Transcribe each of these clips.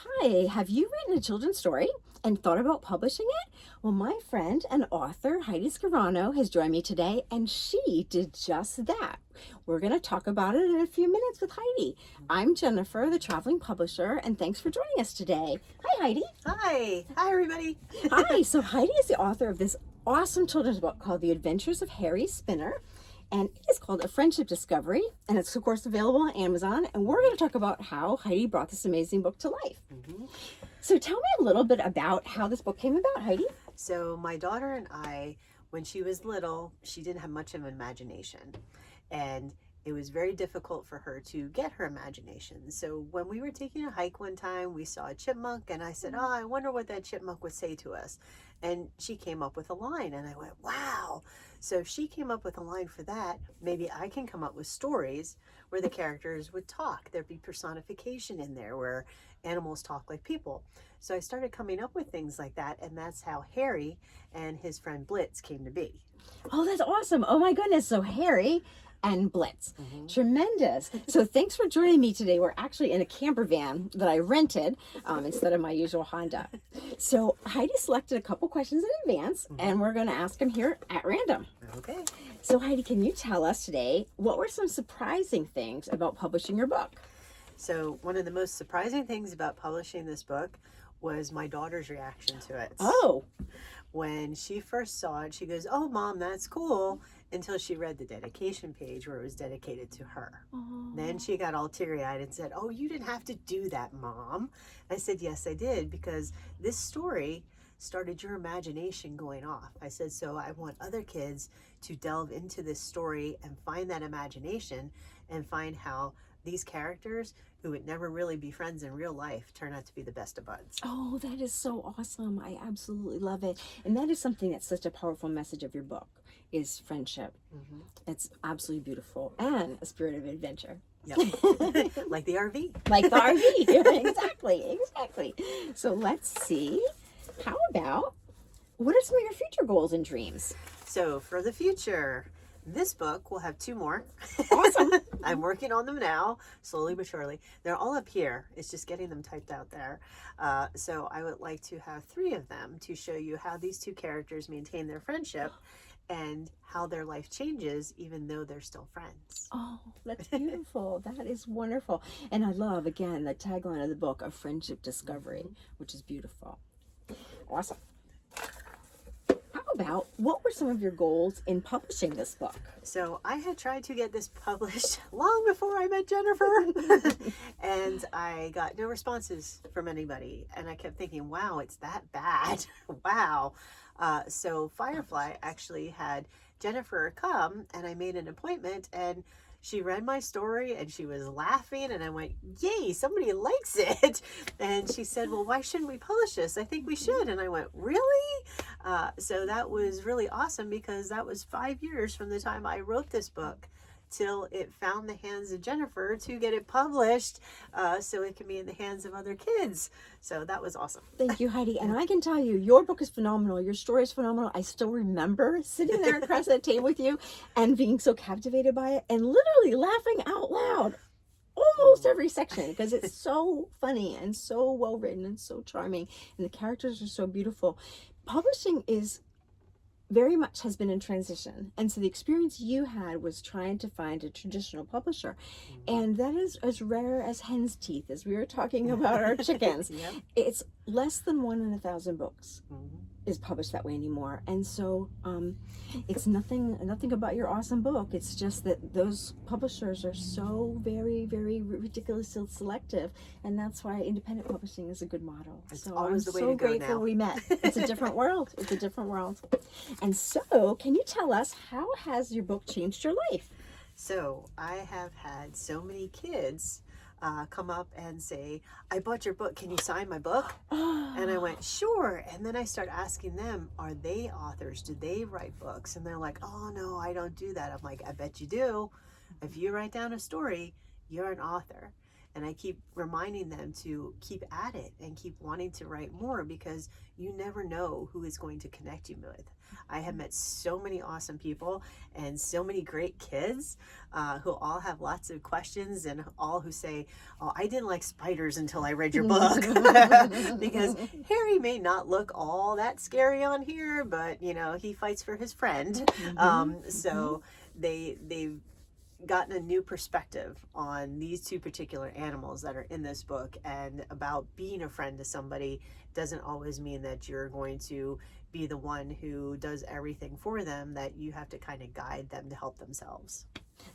Hi, have you written a children's story and thought about publishing it? Well, my friend and author Heidi Scarano has joined me today, and she did just that. We're going to talk about it in a few minutes with Heidi. I'm Jennifer, the traveling publisher, and thanks for joining us today. Hi, Heidi. Hi. Hi, everybody. Hi. So, Heidi is the author of this awesome children's book called The Adventures of Harry Spinner. And it is called A Friendship Discovery, and it's of course available on Amazon. And we're going to talk about how Heidi brought this amazing book to life. So tell me a little bit about how this book came about, Heidi. So my daughter and I, when she was little, she didn't have much of an imagination. And it was very difficult for her to get her imagination. So when we were taking a hike one time, we saw a chipmunk, and I said, I wonder what that chipmunk would say to us. And she came up with a line, and I went, wow. So if she came up with a line for that, maybe I can come up with stories where the characters would talk. There'd be personification in there where animals talk like people. So I started coming up with things like that, and that's how Harry and his friend Blitz came to be. Oh, that's awesome. Oh my goodness. So Harry and Blitz. Tremendous. So thanks for joining me today. We're actually in a camper van that I rented instead of my usual Honda. So Heidi selected a couple questions in advance, and we're going to ask them here at random. Okay. So Heidi, can you tell us today, what were some surprising things about publishing your book? So one of the most surprising things about publishing this book was my daughter's reaction to it. Oh. When she first saw it, she goes, "Oh, Mom, that's cool," until she read the dedication page where it was dedicated to her. Oh. Then she got all teary-eyed and said, "Oh, you didn't have to do that, Mom." I said, "Yes, I did, because this story started your imagination going off." I said, "So I want other kids to delve into this story and find that imagination and find how these characters who would never really be friends in real life turn out to be the best of buds." Oh, that is so awesome. I absolutely love it. And that is something that's such a powerful message of your book, is friendship. It's absolutely beautiful, and a spirit of adventure. Yep. Like the RV. Like the RV. Exactly. So let's see. How about, what are some of your future goals and dreams? So for the future, this book will have 2 more. Awesome. I'm working on them now, slowly but surely. They're all up here. It's just getting them typed out there. So I would like to have 3 of them to show you how these 2 characters maintain their friendship and how their life changes even though they're still friends. Oh, that's beautiful. That is wonderful. And I love, again, the tagline of the book, A Friendship Discovery, which is beautiful. Awesome. How about, what were some of your goals in publishing this book? So I had tried to get this published long before I met Jennifer, and I got no responses from anybody. And I kept thinking, wow, it's that bad. Wow. So Firefly actually had Jennifer come, and I made an appointment, and she read my story and she was laughing, and I went, yay, somebody likes it. And she said, well, why shouldn't we publish this? I think we should. And I went, really? So that was really awesome, because that was 5 years from the time I wrote this book till it found the hands of Jennifer to get it published, so it can be in the hands of other kids. So that was awesome. Thank you, Heidi. And I can tell you, your book is phenomenal. Your story is phenomenal. I still remember sitting there across that table with you and being so captivated by it and literally laughing out loud almost every section, because it's so funny and so well written and so charming, and the characters are so beautiful. Publishing is very much has been in transition, and so the experience you had was trying to find a traditional publisher, and that is as rare as hen's teeth, as we were talking about our chickens. Yep. It's less than 1 in 1,000 books is published that way anymore, and so it's nothing about your awesome book. It's just that those publishers are so very, very ridiculously selective, and that's why independent publishing is a good model. It's so always I'm the way so to go grateful now. we met. It's a different world. It's a different world. And so, can you tell us, how has your book changed your life? So I have had so many kids come up and say, I bought your book, can you sign my book? And I went, sure. And then I start asking them, are they authors? Do they write books? And they're like, oh no, I don't do that. I'm like, I bet you do. If you write down a story, you're an author. And I keep reminding them to keep at it and keep wanting to write more, because you never know who is going to connect you with. I have met so many awesome people and so many great kids who all have lots of questions, and all who say, oh, I didn't like spiders until I read your book. Because Harry may not look all that scary on here, but you know, he fights for his friend. So they've gotten a new perspective on these two particular animals that are in this book, and about being a friend to somebody doesn't always mean that you're going to be the one who does everything for them, that you have to kind of guide them to help themselves.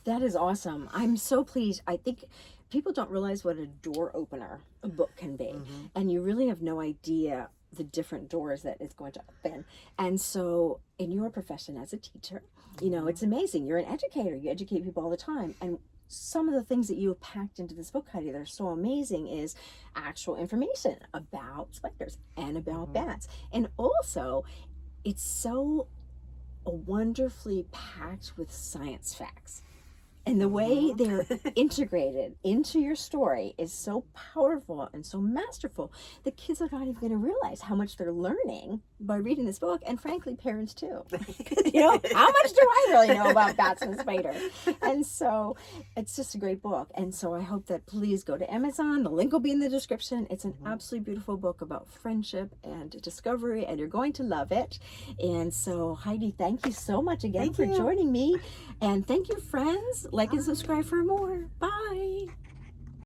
That is awesome. I'm so pleased. I think people don't realize what a door opener a book can be. And you really have no idea the different doors that it's going to open. And so in your profession as a teacher, you know, it's amazing. You're an educator. You educate people all the time. And some of the things that you have packed into this book, Heidi, that are so amazing is actual information about spiders and about bats. And also, it's so wonderfully packed with science facts. And the way they're integrated into your story is so powerful and so masterful. The kids are not even going to realize how much they're learning by reading this book, and frankly, parents too. You know, how much do I really know about bats and spiders? And so it's just a great book. And so I hope that please go to Amazon. The link will be in the description. It's an absolutely beautiful book about friendship and discovery, and you're going to love it. And so, Heidi, thank you so much again for joining me. And thank you, friends. Like and subscribe for more. Bye.